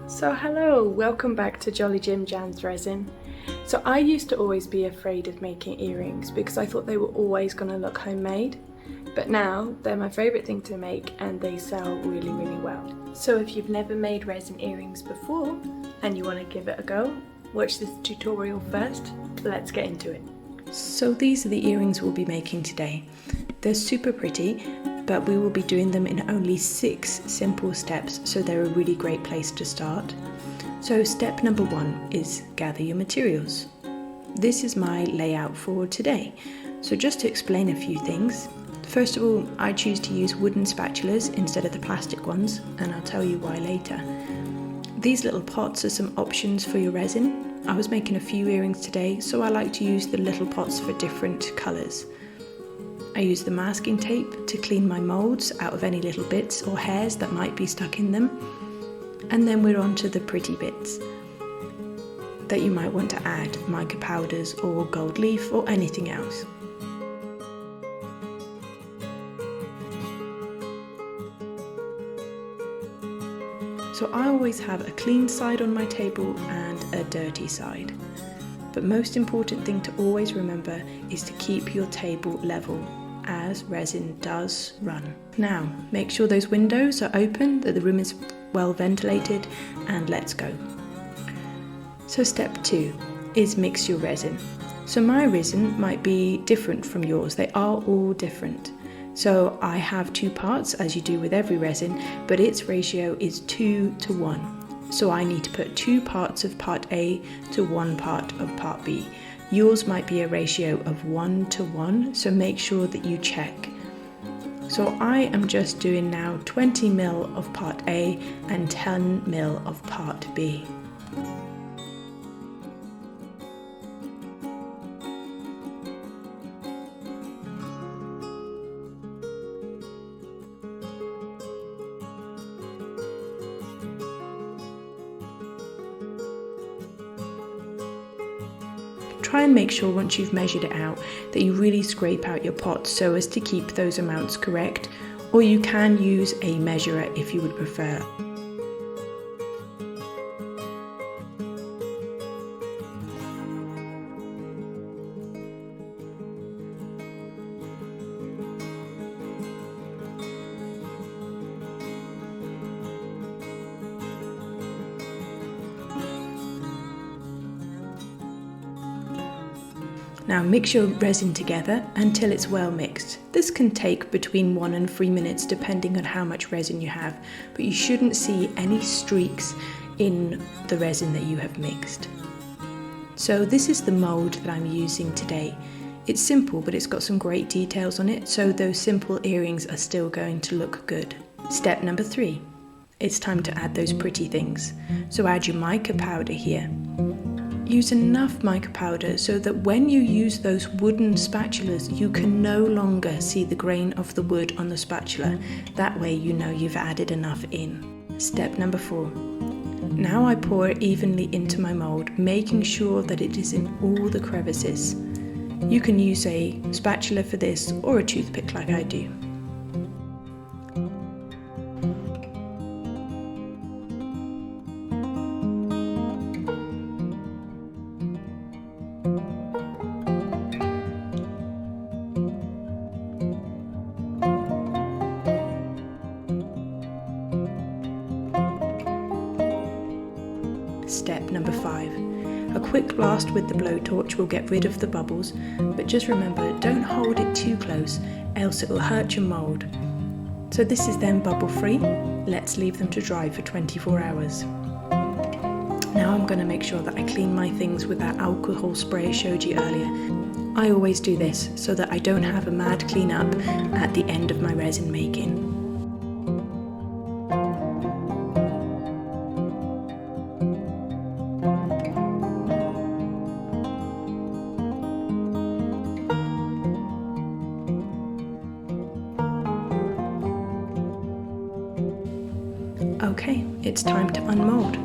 So hello, welcome back to Jolly Jim Jan's Resin. So I used to always be afraid of making earrings because I thought they were always going to look homemade. But now they're my favourite thing to make and they sell really well. So if you've never made resin earrings before and you want to give it a go, watch this tutorial first. Let's get into it. So these are the earrings we'll be making today. They're super pretty, but we will be doing them in only 6 simple steps, so they're a really great place to start. So step number 1 is gather your materials. This is my layout for today. So just to explain a few things. First of all, I choose to use wooden spatulas instead of the plastic ones, and I'll tell you why later. These little pots are some options for your resin. I was making a few earrings today, so I like to use the little pots for different colours. I use the masking tape to clean my moulds out of any little bits or hairs that might be stuck in them. And then we're on to the pretty bits that you might want to add, mica powders or gold leaf or anything else. So I always have a clean side on my table and a dirty side. But most important thing to always remember is to keep your table level, as resin does run. Now, make sure those windows are open, that the room is well ventilated, and let's go. So step 2 is mix your resin. So my resin might be different from yours, they are all different. So I have 2 parts, as you do with every resin, but its ratio is 2:1. So I need to put 2 parts of part A to 1 part of part B. Yours might be a ratio of 1:1, so make sure that you check. So I am just doing now 20 ml of part A and 10 ml of part B. Try and make sure once you've measured it out that you really scrape out your pot so as to keep those amounts correct, or you can use a measurer if you would prefer. Now mix your resin together until it's well mixed. This can take between 1 and 3 minutes depending on how much resin you have, but you shouldn't see any streaks in the resin that you have mixed. So this is the mould that I'm using today. It's simple, but it's got some great details on it, so those simple earrings are still going to look good. Step number 3. It's time to add those pretty things. So add your mica powder here. Use enough mica powder so that when you use those wooden spatulas, you can no longer see the grain of the wood on the spatula. That way you know you've added enough in. Step number 4. Now I pour it evenly into my mould, making sure that it is in all the crevices. You can use a spatula for this or a toothpick like I do. Step number 5. A quick blast with the blowtorch will get rid of the bubbles, but just remember, don't hold it too close, else it will hurt your mould. So this is then bubble free. Let's leave them to dry for 24 hours. Now I'm going to make sure that I clean my things with that alcohol spray I showed you earlier. I always do this so that I don't have a mad clean up at the end of my resin making. Okay, it's time to unmold.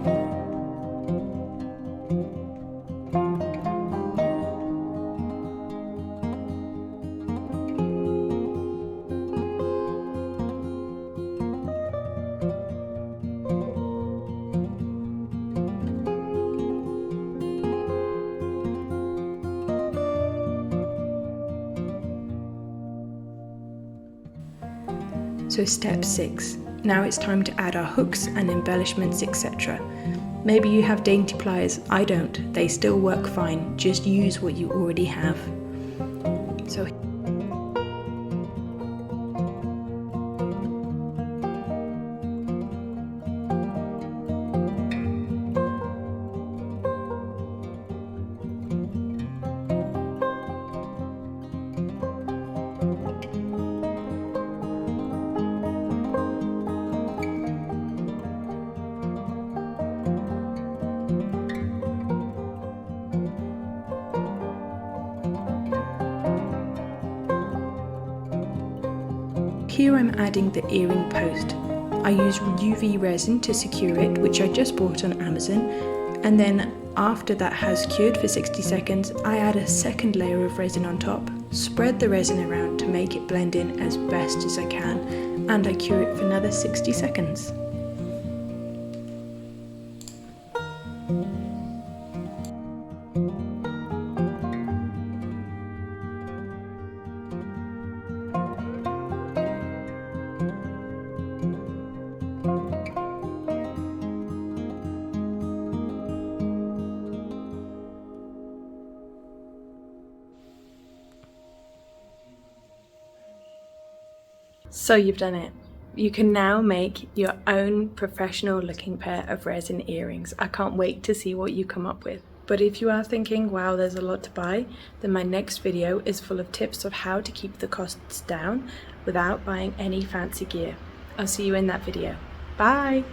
So step 6. Now it's time to add our hooks and embellishments, etc. Maybe you have dainty pliers, I don't. They still work fine, just use what you already have. Here I'm adding the earring post. I use UV resin to secure it, which I just bought on Amazon, and then after that has cured for 60 seconds, I add a second layer of resin on top, spread the resin around to make it blend in as best as I can, and I cure it for another 60 seconds. So you've done it. You can now make your own professional looking pair of resin earrings. I can't wait to see what you come up with. But if you are thinking, wow, there's a lot to buy, then my next video is full of tips of how to keep the costs down without buying any fancy gear. I'll see you in that video. Bye!